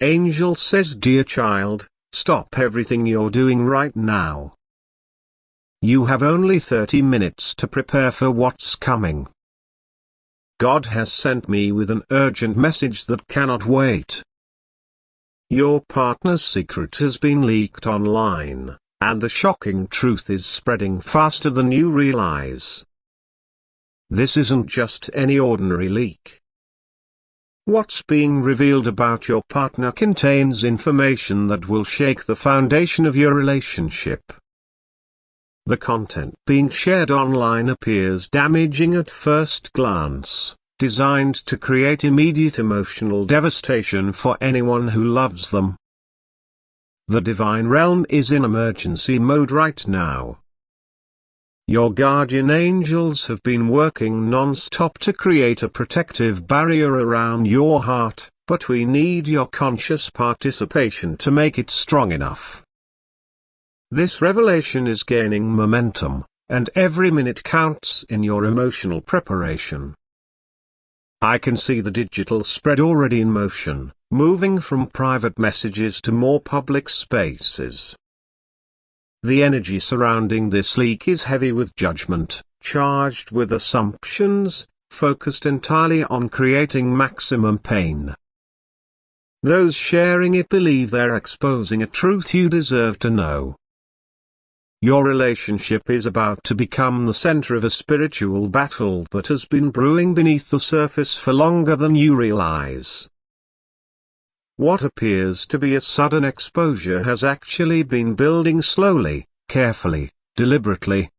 Angel says, dear child, stop everything you're doing right now. You have only 30 minutes to prepare for what's coming. God has sent me with an urgent message that cannot wait. Your partner's secret has been leaked online, and the shocking truth is spreading faster than you realize. This isn't just any ordinary leak. What's being revealed about your partner contains information that will shake the foundation of your relationship. The content being shared online appears damaging at first glance, designed to create immediate emotional devastation for anyone who loves them. The divine realm is in emergency mode right now. Your guardian angels have been working non-stop to create a protective barrier around your heart, but we need your conscious participation to make it strong enough. This revelation is gaining momentum, and every minute counts in your emotional preparation. I can see the digital spread already in motion, moving from private messages to more public spaces. The energy surrounding this leak is heavy with judgment, charged with assumptions, focused entirely on creating maximum pain. Those sharing it believe they're exposing a truth you deserve to know. Your relationship is about to become the center of a spiritual battle that has been brewing beneath the surface for longer than you realize. What appears to be a sudden exposure has actually been building slowly, carefully, deliberately.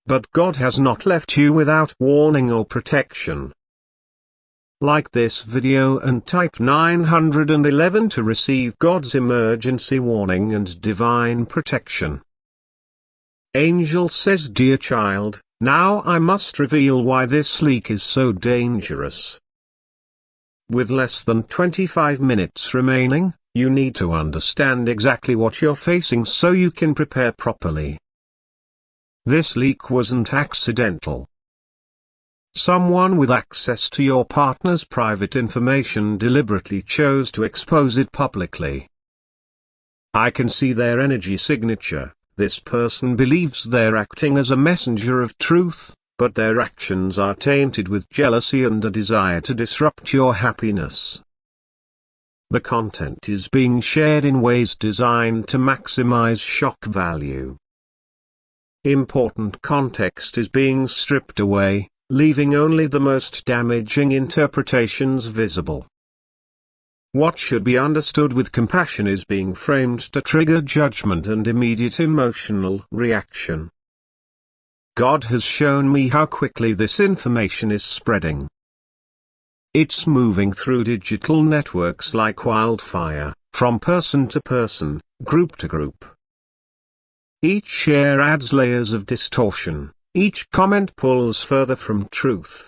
But God has not left you without warning or protection. Like this video and type 911 to receive God's emergency warning and divine protection. Angel says, dear child, now I must reveal why this leak is so dangerous. With less than 25 minutes remaining, you need to understand exactly what you're facing so you can prepare properly. This leak wasn't accidental. Someone with access to your partner's private information deliberately chose to expose it publicly. I can see their energy signature. This person believes they're acting as a messenger of truth, but their actions are tainted with jealousy and a desire to disrupt your happiness. The content is being shared in ways designed to maximize shock value. Important context is being stripped away, leaving only the most damaging interpretations visible. What should be understood with compassion is being framed to trigger judgment and immediate emotional reaction. God has shown me how quickly this information is spreading. It's moving through digital networks like wildfire, from person to person, group to group. Each share adds layers of distortion, each comment pulls further from truth.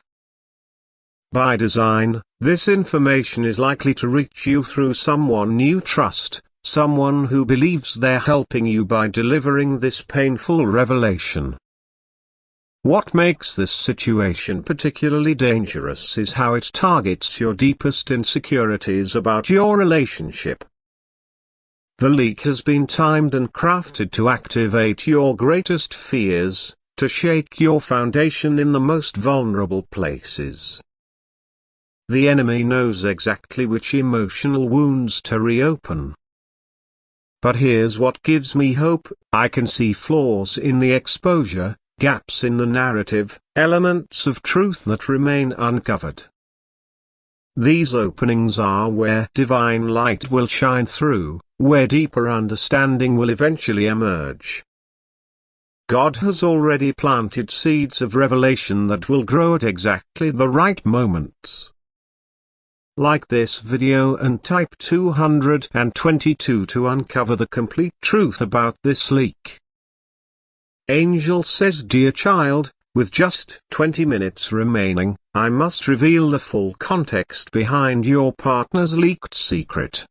By design, this information is likely to reach you through someone you trust, someone who believes they're helping you by delivering this painful revelation. What makes this situation particularly dangerous is how it targets your deepest insecurities about your relationship. The leak has been timed and crafted to activate your greatest fears, to shake your foundation in the most vulnerable places. The enemy knows exactly which emotional wounds to reopen. But here's what gives me hope: I can see flaws in the exposure, gaps in the narrative, elements of truth that remain uncovered. These openings are where divine light will shine through, where deeper understanding will eventually emerge. God has already planted seeds of revelation that will grow at exactly the right moments. Like this video and type 222 to uncover the complete truth about this leak. Angel says, dear child, with just 20 minutes remaining, I must reveal the full context behind your partner's leaked secret.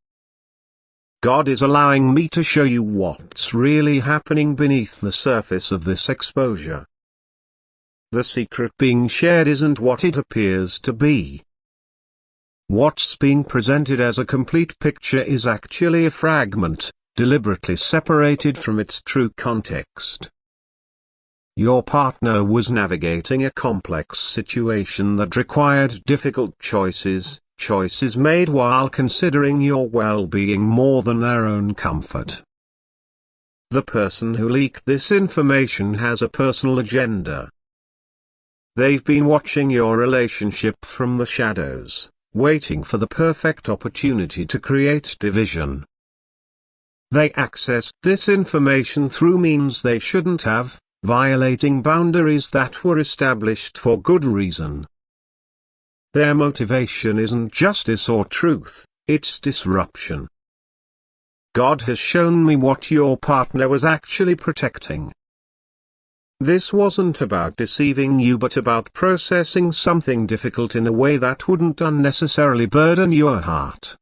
God is allowing me to show you what's really happening beneath the surface of this exposure. The secret being shared isn't what it appears to be. What's being presented as a complete picture is actually a fragment, deliberately separated from its true context. Your partner was navigating a complex situation that required difficult choices made while considering your well-being more than their own comfort. The person who leaked this information has a personal agenda. They've been watching your relationship from the shadows, waiting for the perfect opportunity to create division. They accessed this information through means they shouldn't have, violating boundaries that were established for good reason. Their motivation isn't justice or truth, it's disruption. God has shown me what your partner was actually protecting. This wasn't about deceiving you but about processing something difficult in a way that wouldn't unnecessarily burden your heart.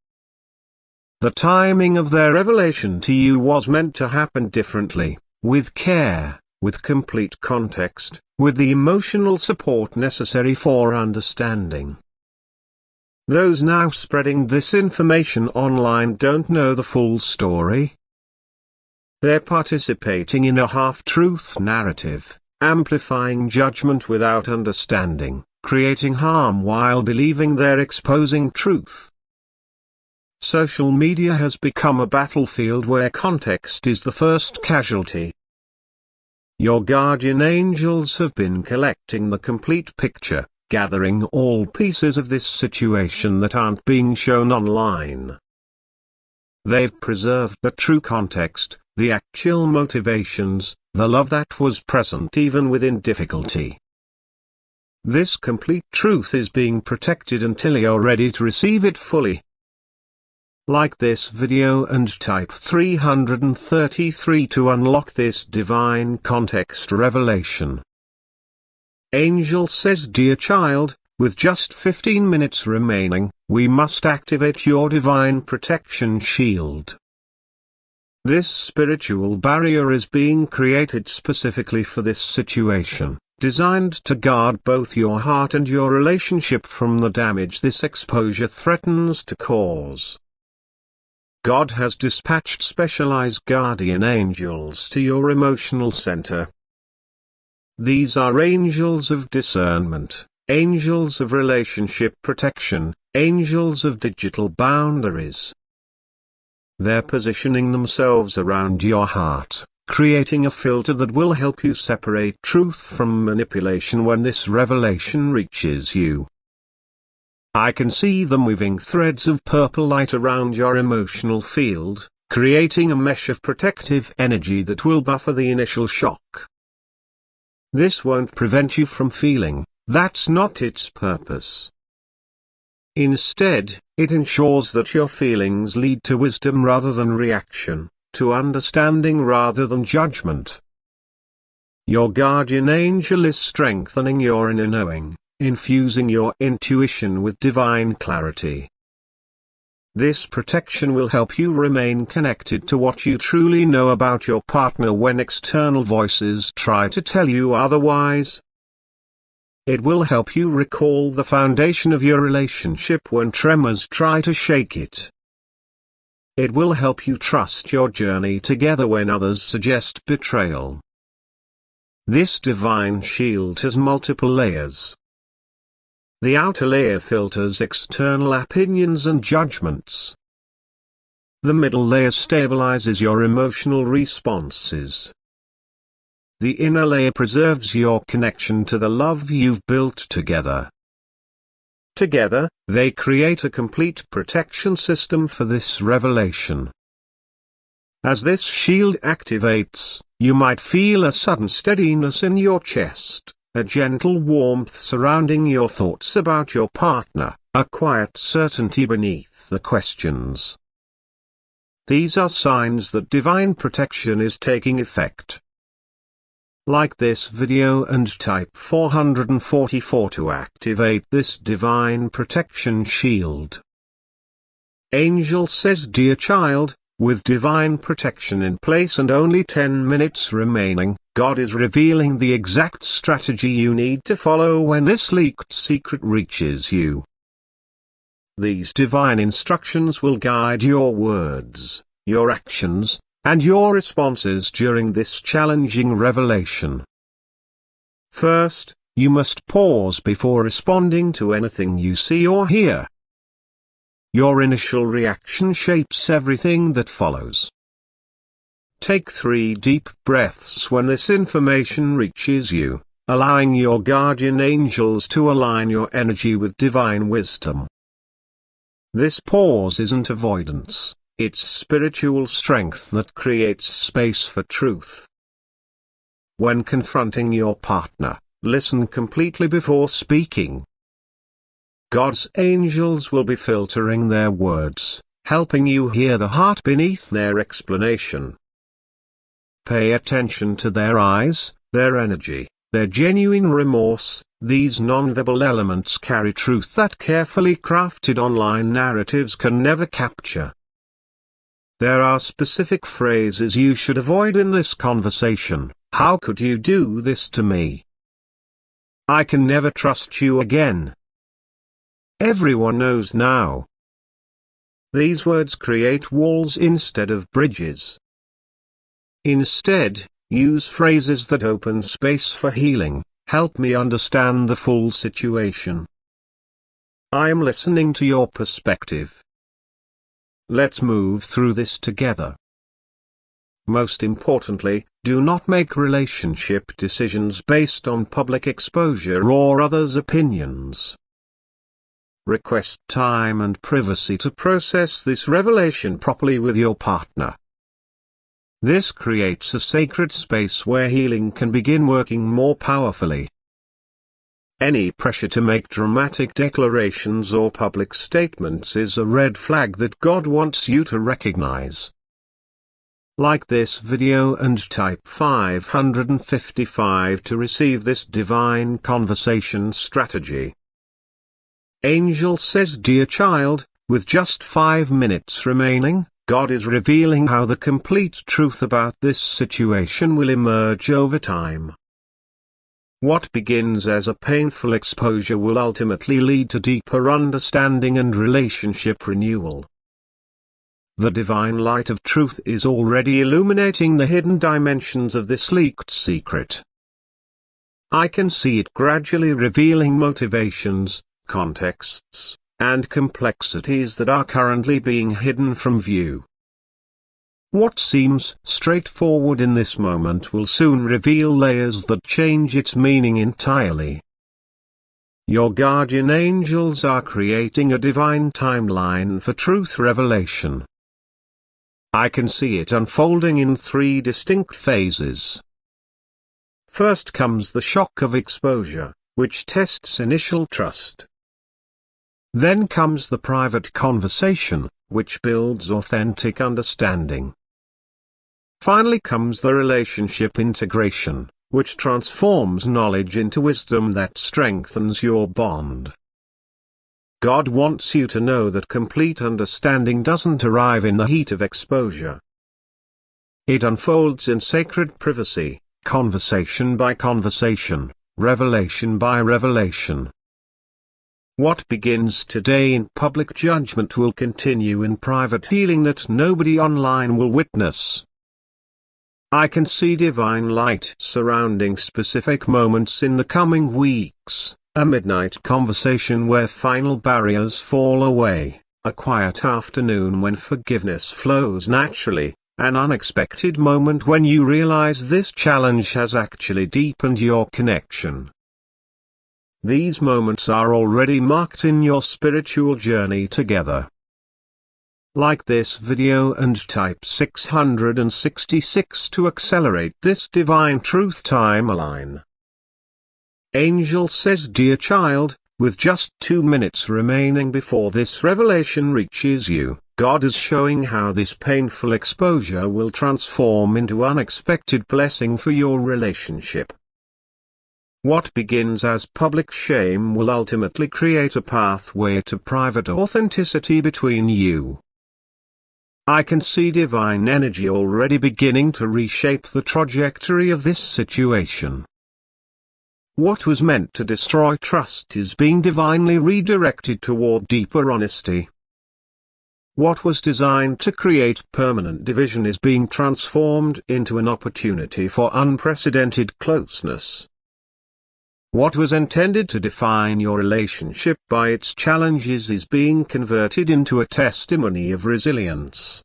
The timing of their revelation to you was meant to happen differently, with care, with complete context, with the emotional support necessary for understanding. Those now spreading this information online don't know the full story. They're participating in a half-truth narrative, amplifying judgment without understanding, creating harm while believing they're exposing truth. Social media has become a battlefield where context is the first casualty. Your guardian angels have been collecting the complete picture, gathering all pieces of this situation that aren't being shown online. They've preserved the true context, the actual motivations, the love that was present even within difficulty. This complete truth is being protected until you're ready to receive it fully. Like this video and type 333 to unlock this divine context revelation. Angel says, dear child, with just 15 minutes remaining, we must activate your divine protection shield. This spiritual barrier is being created specifically for this situation, designed to guard both your heart and your relationship from the damage this exposure threatens to cause. God has dispatched specialized guardian angels to your emotional center. These are angels of discernment, angels of relationship protection, angels of digital boundaries. They're positioning themselves around your heart, creating a filter that will help you separate truth from manipulation when this revelation reaches you. I can see them weaving threads of purple light around your emotional field, creating a mesh of protective energy that will buffer the initial shock. This won't prevent you from feeling, that's not its purpose. Instead, it ensures that your feelings lead to wisdom rather than reaction, to understanding rather than judgment. Your guardian angel is strengthening your inner knowing, infusing your intuition with divine clarity. This protection will help you remain connected to what you truly know about your partner when external voices try to tell you otherwise. It will help you recall the foundation of your relationship when tremors try to shake it. It will help you trust your journey together when others suggest betrayal. This divine shield has multiple layers. The outer layer filters external opinions and judgments. The middle layer stabilizes your emotional responses. The inner layer preserves your connection to the love you've built together. Together, they create a complete protection system for this revelation. As this shield activates, you might feel a sudden steadiness in your chest, a gentle warmth surrounding your thoughts about your partner, a quiet certainty beneath the questions. These are signs that divine protection is taking effect. Like this video and type 444 to activate this divine protection shield. Angel says, dear child, with divine protection in place and only 10 minutes remaining, God is revealing the exact strategy you need to follow when this leaked secret reaches you. These divine instructions will guide your words, your actions, and your responses during this challenging revelation. First, you must pause before responding to anything you see or hear. Your initial reaction shapes everything that follows. Take 3 deep breaths when this information reaches you, allowing your guardian angels to align your energy with divine wisdom. This pause isn't avoidance, it's spiritual strength that creates space for truth. When confronting your partner, listen completely before speaking. God's angels will be filtering their words, helping you hear the heart beneath their explanation. Pay attention to their eyes, their energy, their genuine remorse. These nonverbal elements carry truth that carefully crafted online narratives can never capture. There are specific phrases you should avoid in this conversation. How could you do this to me? I can never trust you again. Everyone knows now. These words create walls instead of bridges. Instead, use phrases that open space for healing. Help me understand the full situation. I am listening to your perspective. Let's move through this together. Most importantly, do not make relationship decisions based on public exposure or others' opinions. Request time and privacy to process this revelation properly with your partner. This creates a sacred space where healing can begin working more powerfully. Any pressure to make dramatic declarations or public statements is a red flag that God wants you to recognize. Like this video and type 555 to receive this divine conversation strategy. Angel says, dear child, with just 5 minutes remaining, God is revealing how the complete truth about this situation will emerge over time. What begins as a painful exposure will ultimately lead to deeper understanding and relationship renewal. The divine light of truth is already illuminating the hidden dimensions of this leaked secret. I can see it gradually revealing motivations, contexts, and complexities that are currently being hidden from view. What seems straightforward in this moment will soon reveal layers that change its meaning entirely. Your guardian angels are creating a divine timeline for truth revelation. I can see it unfolding in 3 distinct phases. First comes the shock of exposure, which tests initial trust. Then comes the private conversation, which builds authentic understanding. Finally comes the relationship integration, which transforms knowledge into wisdom that strengthens your bond. God wants you to know that complete understanding doesn't arrive in the heat of exposure. It unfolds in sacred privacy, conversation by conversation, revelation by revelation. What begins today in public judgment will continue in private healing that nobody online will witness. I can see divine light surrounding specific moments in the coming weeks, a midnight conversation where final barriers fall away, a quiet afternoon when forgiveness flows naturally, an unexpected moment when you realize this challenge has actually deepened your connection. These moments are already marked in your spiritual journey together. Like this video and type 666 to accelerate this divine truth timeline. Angel says, dear child, with just 2 minutes remaining before this revelation reaches you, God is showing how this painful exposure will transform into unexpected blessing for your relationship. What begins as public shame will ultimately create a pathway to private authenticity between you. I can see divine energy already beginning to reshape the trajectory of this situation. What was meant to destroy trust is being divinely redirected toward deeper honesty. What was designed to create permanent division is being transformed into an opportunity for unprecedented closeness. What was intended to define your relationship by its challenges is being converted into a testimony of resilience.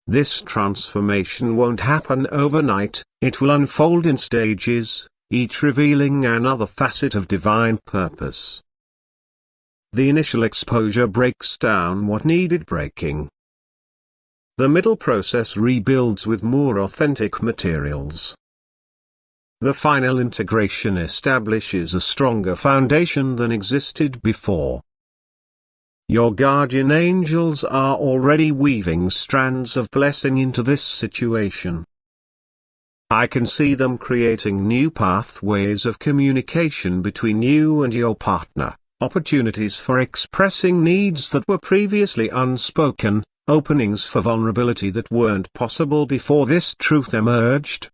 This transformation won't happen overnight, it will unfold in stages, each revealing another facet of divine purpose. The initial exposure breaks down what needed breaking. The middle process rebuilds with more authentic materials. The final integration establishes a stronger foundation than existed before. Your guardian angels are already weaving strands of blessing into this situation. I can see them creating new pathways of communication between you and your partner, opportunities for expressing needs that were previously unspoken, openings for vulnerability that weren't possible before this truth emerged.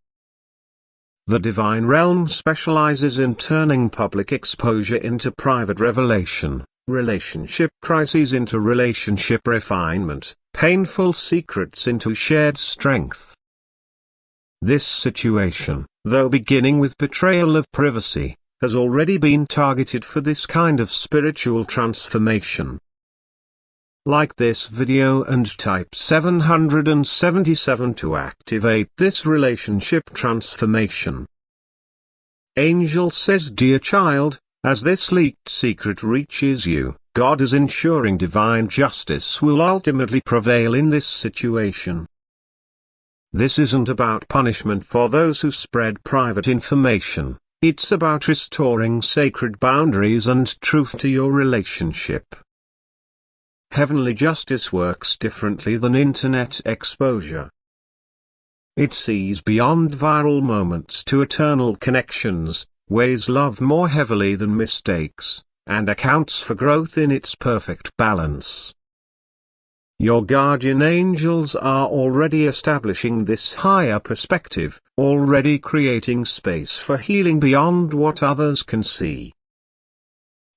The divine realm specializes in turning public exposure into private revelation, relationship crises into relationship refinement, painful secrets into shared strength. This situation, though beginning with betrayal of privacy, has already been targeted for this kind of spiritual transformation. Like this video and type 777 to activate this relationship transformation. Angel says, dear child, as this leaked secret reaches you, God is ensuring divine justice will ultimately prevail in this situation. This isn't about punishment for those who spread private information, it's about restoring sacred boundaries and truth to your relationship. Heavenly justice works differently than internet exposure. It sees beyond viral moments to eternal connections, weighs love more heavily than mistakes, and accounts for growth in its perfect balance. Your guardian angels are already establishing this higher perspective, already creating space for healing beyond what others can see.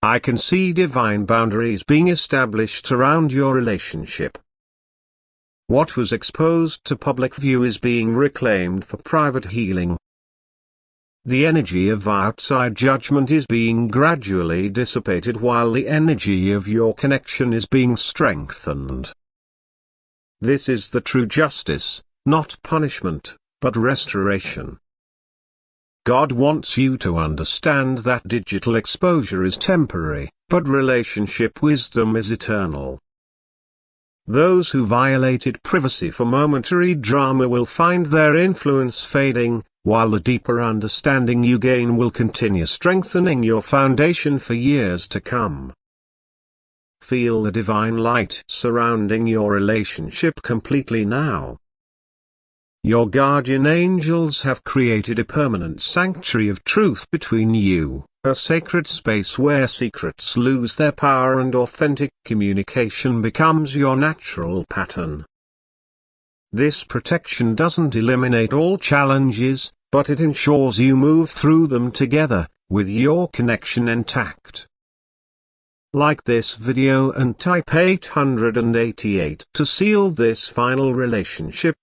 I can see divine boundaries being established around your relationship. What was exposed to public view is being reclaimed for private healing. The energy of outside judgment is being gradually dissipated while the energy of your connection is being strengthened. This is the true justice, not punishment, but restoration. God wants you to understand that digital exposure is temporary, but relationship wisdom is eternal. Those who violated privacy for momentary drama will find their influence fading, while the deeper understanding you gain will continue strengthening your foundation for years to come. Feel the divine light surrounding your relationship completely now. Your guardian angels have created a permanent sanctuary of truth between you, a sacred space where secrets lose their power and authentic communication becomes your natural pattern. This protection doesn't eliminate all challenges, but it ensures you move through them together, with your connection intact. Like this video and type 888 to seal this final relationship